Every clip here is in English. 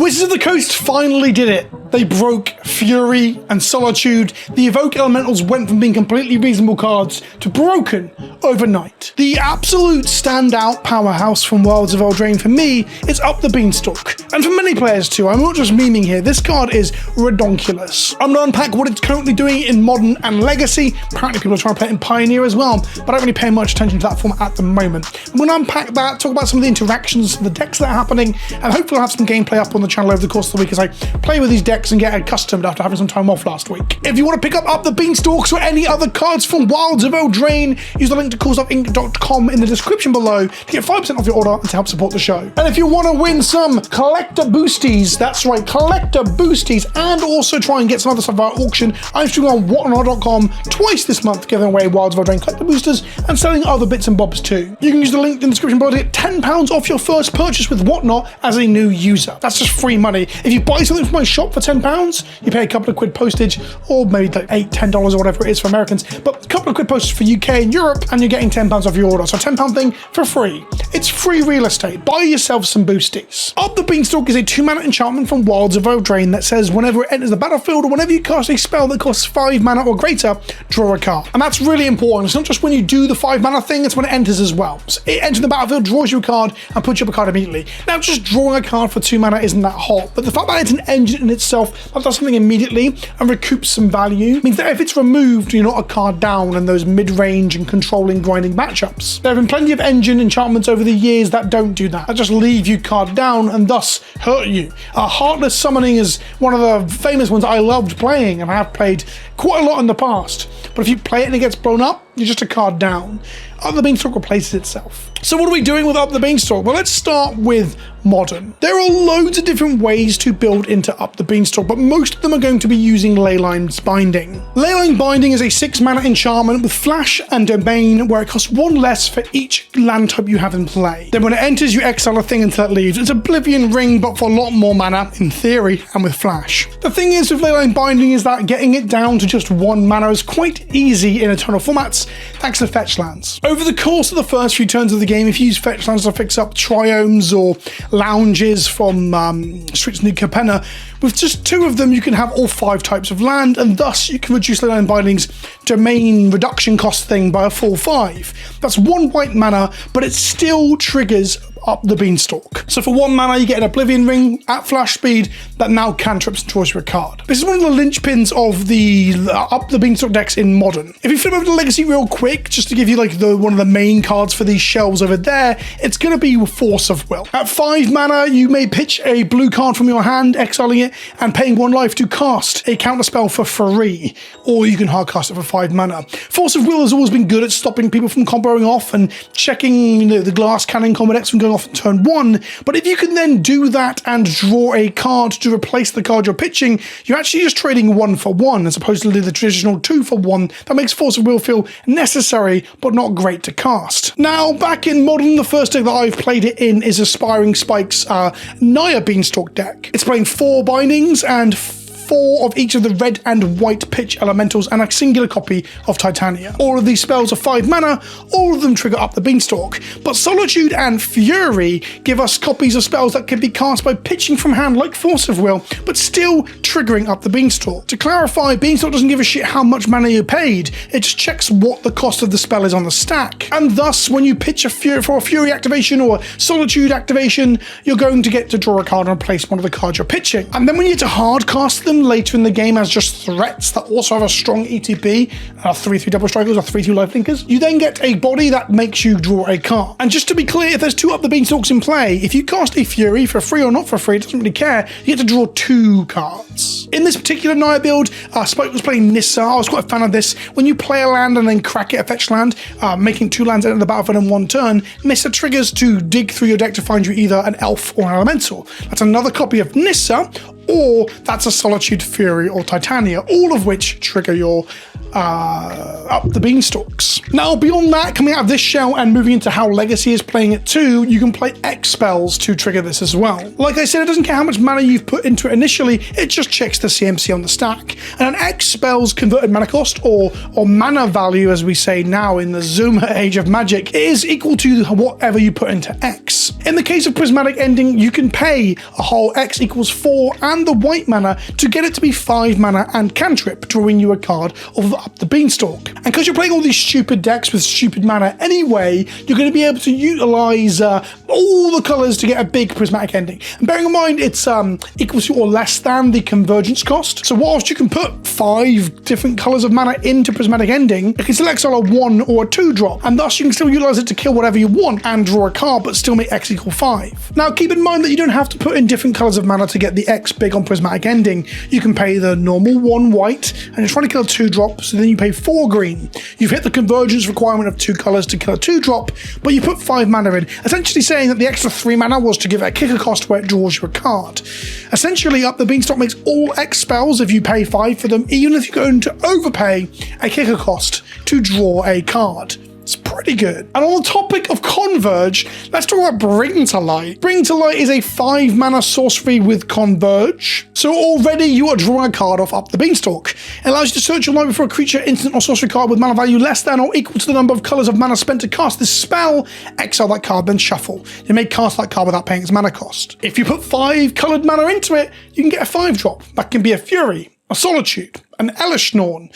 Wizards of the Coast finally did it. They broke Fury and Solitude. The Evoke Elementals went from being completely reasonable cards to broken overnight. The absolute standout powerhouse from Wilds of Eldraine for me is Up the Beanstalk. And for many players too, I'm not just memeing here, this card is redonkulous. I'm going to unpack what it's currently doing in Modern and Legacy. Apparently people are trying to play it in Pioneer as well, but I don't really pay much attention to that format at the moment. I'm going to unpack that, talk about some of the interactions, the decks that are happening, and hopefully I'll have some gameplay up on the channel over the course of the week as I play with these decks and get accustomed after having some time off last week. If you want to pick up the Beanstalks or any other cards from Wilds of Eldraine, use the link to CoolStuffInc.com in the description below to get 5% off your order and to help support the show. And if you want to win some collector boosties, that's right, collector boosties, and also try and get some other stuff at auction, I'm streaming on whatnot.com twice this month, giving away Wilds of Eldraine collector boosters and selling other bits and bobs too. You can use the link in the description below to get £10 off your first purchase with Whatnot as a new user. That's just free money. If you buy something from my shop for £10, you pay a couple of quid postage, or maybe like $8, $10 or whatever it is for Americans, but a couple of quid postage for UK and Europe, and you're getting £10 off your order. So a £10 thing for free. It's free real estate. Buy yourself some boosties. Up the Beanstalk is a 2-mana enchantment from Wilds of Eldraine that says whenever it enters the battlefield or whenever you cast a spell that costs 5 mana or greater, draw a card. And that's really important. It's not just when you do the 5 mana thing, it's when it enters as well. So it enters the battlefield, draws you a card, and puts you up a card immediately. Now, just drawing a card for 2 mana isn't that hot, but the fact that it's an engine in itself that does something immediately and recoups some value means that if it's removed, you're not a card down in those mid-range and controlling grinding matchups. There have been plenty of engine enchantments over the years that don't do that just leave you card down and thus hurt you. Heartless Summoning is one of the famous ones I loved playing, and I have played quite a lot in the past, but if you play it and it gets blown up, you're just a card down. Up the Beanstalk replaces itself. So what are we doing with Up the Beanstalk? Well, let's start with Modern. There are loads of different ways to build into Up the Beanstalk, but most of them are going to be using Leyline's Binding. Leyline Binding is a 6-mana enchantment with Flash and Domain, where it costs 1 less for each land type you have in play. Then when it enters, you exile a thing until it leaves. It's Oblivion Ring, but for a lot more mana, in theory, and with Flash. The thing is with Leyline Binding is that getting it down to just 1 mana is quite easy in Eternal formats, thanks to fetch lands. Over the course of the first few turns of the game, if you use fetch lands to fix up triomes or lounges from Streets of New Capenna, with just 2 of them you can have all 5 types of land, and thus you can reduce Leyline Binding's domain reduction cost thing by a full 5. That's 1 white mana, but it still triggers Up the Beanstalk. So for 1 mana you get an Oblivion Ring at flash speed that now cantrips and draws you a card. This is one of the linchpins of the Up the Beanstalk decks in Modern. If you flip over to Legacy real quick, just to give you like one of the main cards for these shelves over there, it's going to be Force of Will. At 5 mana you may pitch a blue card from your hand, exiling it, and paying 1 life to cast a counter spell for free, or you can hard cast it for 5 mana. Force of Will has always been good at stopping people from comboing off and checking the glass cannon combo decks from going off turn 1, but if you can then do that and draw a card to replace the card you're pitching, you're actually just trading 1 for 1 as opposed to the traditional 2 for 1 that makes Force of Will feel necessary but not great to cast. Now, back in Modern, the first deck that I've played it in is Aspiring Spike's Naya Beanstalk deck. It's playing 4 bindings and 4 of each of the red and white pitch elementals and a singular copy of Titania. All of these spells are 5 mana, all of them trigger Up the Beanstalk, but Solitude and Fury give us copies of spells that can be cast by pitching from hand like Force of Will, but still triggering Up the Beanstalk. To clarify, Beanstalk doesn't give a shit how much mana you paid, it just checks what the cost of the spell is on the stack, and thus when you pitch a Fury activation or a Solitude activation, you're going to get to draw a card and replace one of the cards you're pitching. And then when you get to hard cast them later in the game as just threats that also have a strong ETB, 3/3 double strikers or 3/2 lifelinkers, you then get a body that makes you draw a card. And just to be clear, if there's 2 Up the Beanstalks in play, if you cast a Fury for free or not for free, it doesn't really care, you get to draw 2 cards. In this particular Naya build, Spike was playing Nissa. I was quite a fan of this. When you play a land and then crack it a fetch land, making 2 lands enter the battlefield in 1 turn, Nissa triggers to dig through your deck to find you either an elf or an elemental. That's another copy of Nissa, or that's a Solitude, Fury, or Titania, all of which trigger your Up the Beanstalks. Now, beyond that, coming out of this shell and moving into how Legacy is playing it too, you can play X spells to trigger this as well. Like I said, it doesn't care how much mana you've put into it initially, it just checks the CMC on the stack. And an X spell's converted mana cost, or mana value as we say now in the Zoomer age of Magic, is equal to whatever you put into X. In the case of Prismatic Ending, you can pay a whole X equals 4 and the white mana to get it to be 5 mana and cantrip, drawing you a card of Up the Beanstalk. And because you're playing all these stupid decks with stupid mana anyway, you're going to be able to utilize all the colors to get a big Prismatic Ending. And bearing in mind it's equal to or less than the convergence cost. So whilst you can put 5 different colors of mana into Prismatic Ending, it can still exile a 1 or a 2 drop, and thus you can still utilize it to kill whatever you want and draw a card, but still make X equal 5. Now keep in mind that you don't have to put in different colors of mana to get the X big on Prismatic Ending. You can pay the normal 1 white, and you're trying to kill a 2 drop, so then you pay 4 green. You've hit the convergence requirement of 2 colors to kill a 2 drop, but you put 5 mana in, essentially saying that the extra 3 mana was to give it a kicker cost where it draws you a card. Essentially, Up the Beanstalk makes all X spells if you pay 5 for them, even if you're going to overpay a kicker cost to draw a card. It's pretty good. And on the topic of Converge, let's talk about Bring to Light. Bring to Light is a 5 mana sorcery with Converge. So already you are drawing a card off Up the Beanstalk. It allows you to search your library for a creature, instant or sorcery card with mana value less than or equal to the number of colors of mana spent to cast this spell. Exile that card, then shuffle. You may cast that card without paying its mana cost. If you put 5 colored mana into it, you can get a 5 drop. That can be a Fury, a Solitude, an Elishnorn.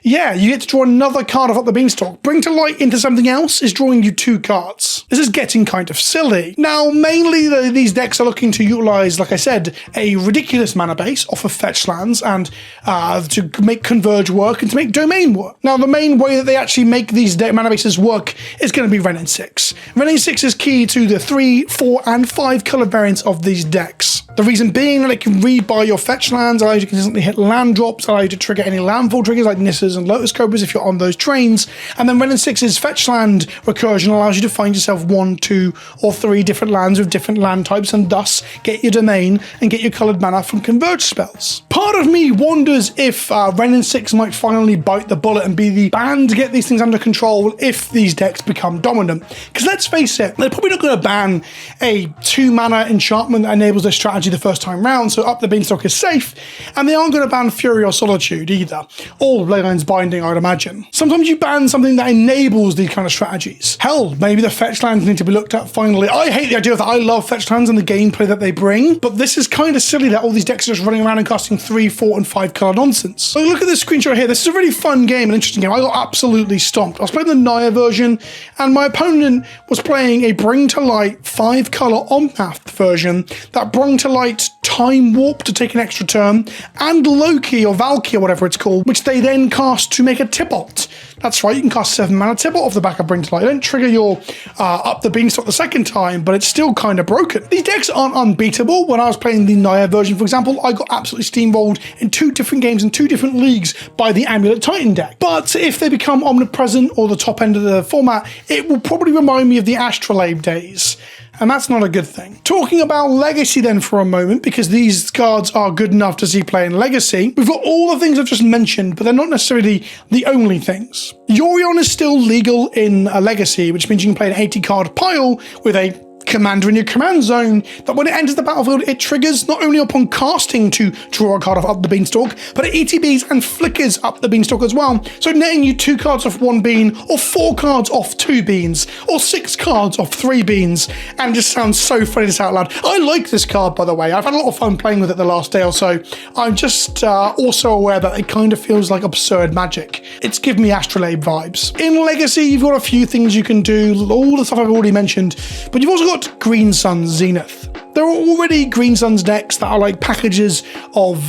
Yeah, you get to draw another card off Up the Beanstalk. Bring to Light into something else is drawing you 2 cards. This is getting kind of silly. Now, mainly these decks are looking to utilize, like I said, a ridiculous mana base off of fetch lands and to make Converge work and to make Domain work. Now, the main way that they actually make these mana bases work is going to be Wrenn and 6. Wrenn and 6 is key to the 3, 4, and 5 color variants of these decks. The reason being that it can rebuy your fetch lands, allow you to consistently hit land drops, allow you to trigger any landfall triggers like Nisses and Lotus Cobras if you're on those trains, and then Wrenn and 6's fetch land recursion allows you to find yourself 1, 2, or 3 different lands with different land types and thus get your domain and get your coloured mana from Converge spells. Part of me wonders if Wrenn and 6 might finally bite the bullet and be the ban to get these things under control if these decks become dominant. Because let's face it, they're probably not going to ban a 2 mana enchantment that enables their strategy the first time round, so Up the Beanstalk is safe, and they aren't going to ban Fury or Solitude either, or Leyline's Binding, I'd imagine. Sometimes you ban something that enables these kind of strategies. Hell, maybe the fetch lands need to be looked at finally. I hate the idea of that. I love fetch lands and the gameplay that they bring, but this is kind of silly that all these decks are just running around and casting 3, 4, and 5 color nonsense. So look at this screenshot here. This is a really fun game, an interesting game. I got absolutely stomped. I was playing the Naya version, and my opponent was playing a Bring to Light 5 color Omnath version that brought to light Time Warp to take an extra turn, and Loki or Valky or whatever it's called, which they then cast to make a Tibalt. That's right, you can cast 7 mana Tibalt off the back of Bring to Light. You don't trigger your Up the Beanstalk the second time, but it's still kind of broken. These decks aren't unbeatable. When I was playing the Naya version, for example, I got absolutely steamrolled in 2 different games in 2 different leagues by the Amulet Titan deck. But if they become omnipresent or the top end of the format, it will probably remind me of the Astrolabe days. And that's not a good thing. Talking about Legacy then for a moment, because these cards are good enough to see play in Legacy, we've got all the things I've just mentioned, but they're not necessarily the only things. Yorion is still legal in a Legacy, which means you can play an 80 card pile with a commander in your command zone that when it enters the battlefield, it triggers not only upon casting to draw a card off Up the Beanstalk, but it ETBs and flickers Up the Beanstalk as well. So netting you 2 cards off 1 bean, or 4 cards off 2 beans, or 6 cards off 3 beans, and just sounds so funny to say out loud. I like this card, by the way. I've had a lot of fun playing with it the last day or so. I'm just also aware that it kind of feels like absurd magic. It's giving me Astrolabe vibes. In Legacy, you've got a few things you can do, all the stuff I've already mentioned, but you've also got Green Sun Zenith. There are already Green Suns decks that are like packages of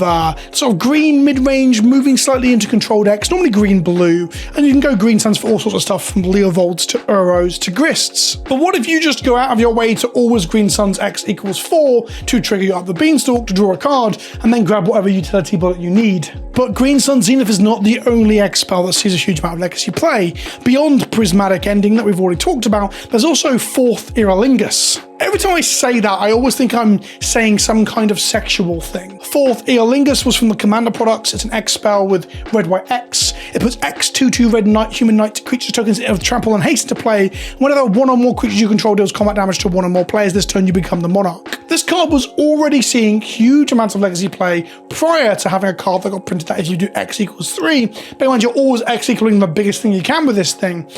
sort of green mid-range moving slightly into control decks, normally green-blue, and you can go Green Suns for all sorts of stuff from Leovolds to Uros to Grists. But what if you just go out of your way to always Green Suns X equals 4 to trigger you Up the Beanstalk to draw a card and then grab whatever utility bullet you need? But Green Sun Zenith is not the only X spell that sees a huge amount of Legacy play. Beyond Prismatic Ending that we've already talked about, there's also 4th Iralingus. Every time I say that, I always think I'm saying some kind of sexual thing. Fourth, Eolingus was from the Commander products. It's an X spell with red, white, X. It puts X 2/2 red knight, human knight creature tokens of trample and haste to play. Whenever one or more creatures you control deals combat damage to one or more players this turn, you become the monarch. This card was already seeing huge amounts of legacy play prior to having a card that got printed that if you do X equals 3, bear in mind you're always X equaling the biggest thing you can with this thing.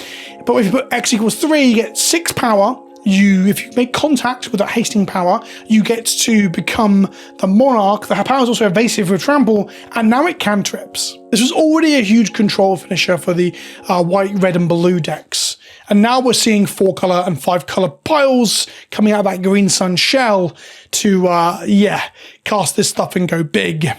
But if you put X equals 3, you get 6 power. If you make contact with that hasting power, you get to become the monarch. The power is also evasive with trample, and now it cantrips. This was already a huge control finisher for the white, red, and blue decks. And now we're seeing 4-color and 5-color piles coming out of that green sun shell to, cast this stuff and go big.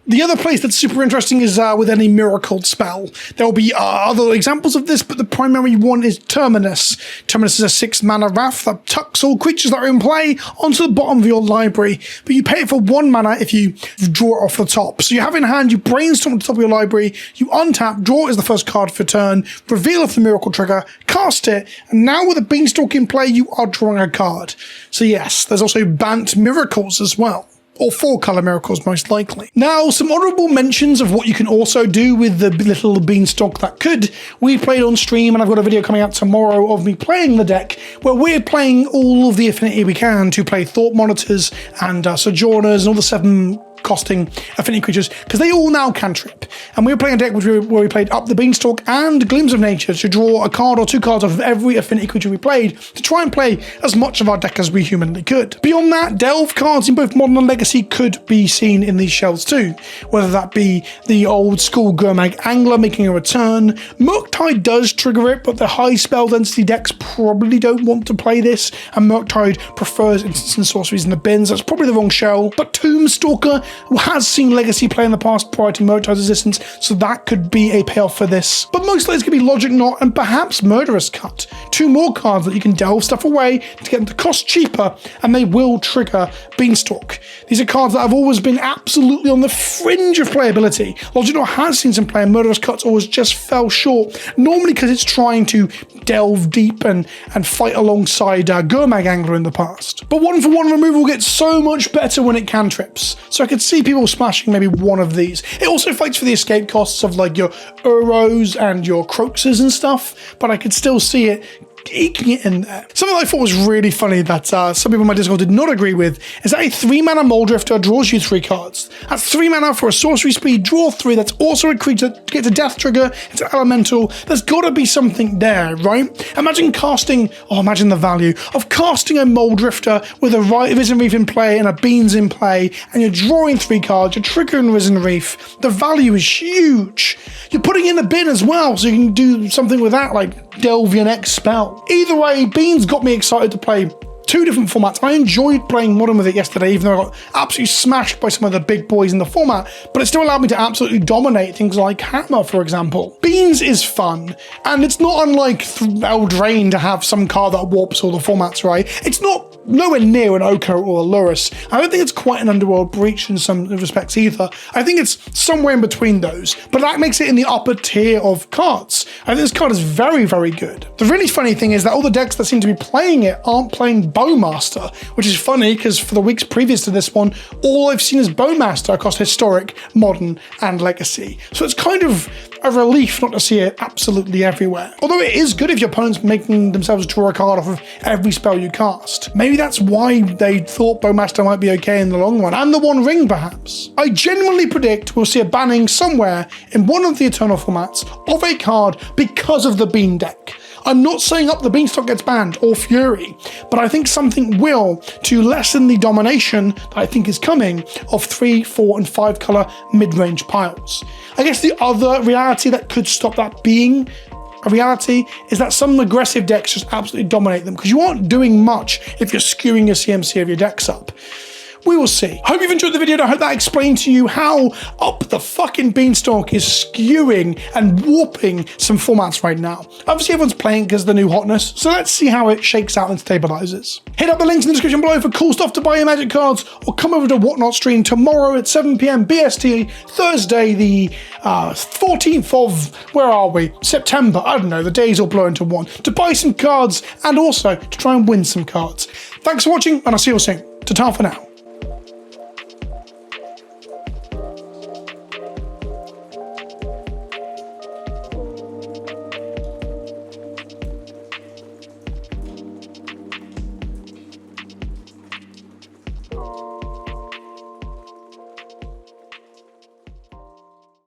The other place that's super interesting is with any miracle spell. There will be other examples of this, but the primary one is Terminus. Terminus is a 6-mana wrath that tucks all creatures that are in play onto the bottom of your library, but you pay it for 1 mana if you draw it off the top. So you have in hand, you brainstorm at the top of your library, you untap, draw as the first card for turn, reveal if the miracle trigger, cast it, and now with a Beanstalk in play, you are drawing a card. So yes, there's also Bant Miracles as well. Or 4-color miracles, most likely. Now, some honorable mentions of what you can also do with the little Beanstalk that could. We played on stream, and I've got a video coming out tomorrow of me playing the deck, where we're playing all of the affinity we can to play Thought Monitors and Sojourners and all the 7 costing affinity creatures, because they all now cantrip. And we were playing a deck where we played up the Beanstalk and Glimpse of Nature to draw a card or 2 cards off of every affinity creature we played to try and play as much of our deck as we humanly could. Beyond that, Delve cards in both Modern and Legacy could be seen in these shells too, whether that be the old school Gurmag Angler making a return. Murktide does trigger it, but the high spell density decks probably don't want to play this, and Murktide prefers instants and sorceries in the bins. That's probably the wrong shell. But Tombstalker has seen Legacy play in the past prior to Murktide's existence, so that could be a payoff for this. But most likely it's going to be Logic Knot and perhaps Murderous Cut. 2 more cards that you can delve stuff away to get them to cost cheaper, and they will trigger Beanstalk. These are cards that have always been absolutely on the fringe of playability. Logic Knot has seen some play, and Murderous Cuts always just fell short, normally because it's trying to delve deep and fight alongside Gurmag Angler in the past. But 1-for-1 removal gets so much better when it cantrips, so I could see people smashing maybe one of these. It also fights for the escape costs of like your Uros and your Croxes and stuff, but I could still see it eking it in there. Something I thought was really funny that some people in my Discord did not agree with is that a 3-mana Moldrifter draws you 3 cards. That's 3 mana for a sorcery speed, draw 3. That's also a creature that gets a death trigger. It's an elemental. There's got to be something there, right? Imagine imagine the value of casting a Moldrifter with a Risen Reef in play and a Beans in play, and you're drawing 3 cards, you're triggering Risen Reef. The value is huge. You're putting in the bin as well, so you can do something with that, like delve your next spell. Either way, Beans got me excited to play 2 different formats. I enjoyed playing Modern with it yesterday, even though I got absolutely smashed by some of the big boys in the format, but it still allowed me to absolutely dominate things like Hammer, for example. Beans is fun, and it's not unlike Eldraine to have some card that warps all the formats, right? It's nowhere near an Oko or a Lurrus. I don't think it's quite an Underworld Breach in some respects either. I think it's somewhere in between those, but that makes it in the upper tier of cards. I think this card is very, very good. The really funny thing is that all the decks that seem to be playing it aren't playing Bowmaster, which is funny because for the weeks previous to this one, all I've seen is Bowmaster across Historic, Modern, and Legacy. So it's kind of a relief not to see it absolutely everywhere. Although it is good if your opponent's making themselves draw a card off of every spell you cast. Maybe that's why they thought Bowmaster might be okay in the long run, and the One Ring perhaps. I genuinely predict we'll see a banning somewhere in one of the Eternal formats of a card because of the Bean deck. I'm not saying Up the Beanstalk gets banned or Fury, but I think something will to lessen the domination that I think is coming of 3, 4, and 5 color mid-range piles. I guess the other reality that could stop that being a reality is that some aggressive decks just absolutely dominate them because you aren't doing much if you're skewing your CMC of your decks up. We will see. Hope you've enjoyed the video. I hope that explained to you how up the fucking Beanstalk is skewing and warping some formats right now. Obviously, everyone's playing because of the new hotness, so let's see how it shakes out and stabilizes. Hit up the links in the description below for cool stuff to buy your Magic cards, or come over to Whatnot stream tomorrow at 7 PM BST, Thursday the 14th of, where are we? September, I don't know, the days all blow into one, to buy some cards and also to try and win some cards. Thanks for watching, and I'll see you all soon. Ta-ta for now.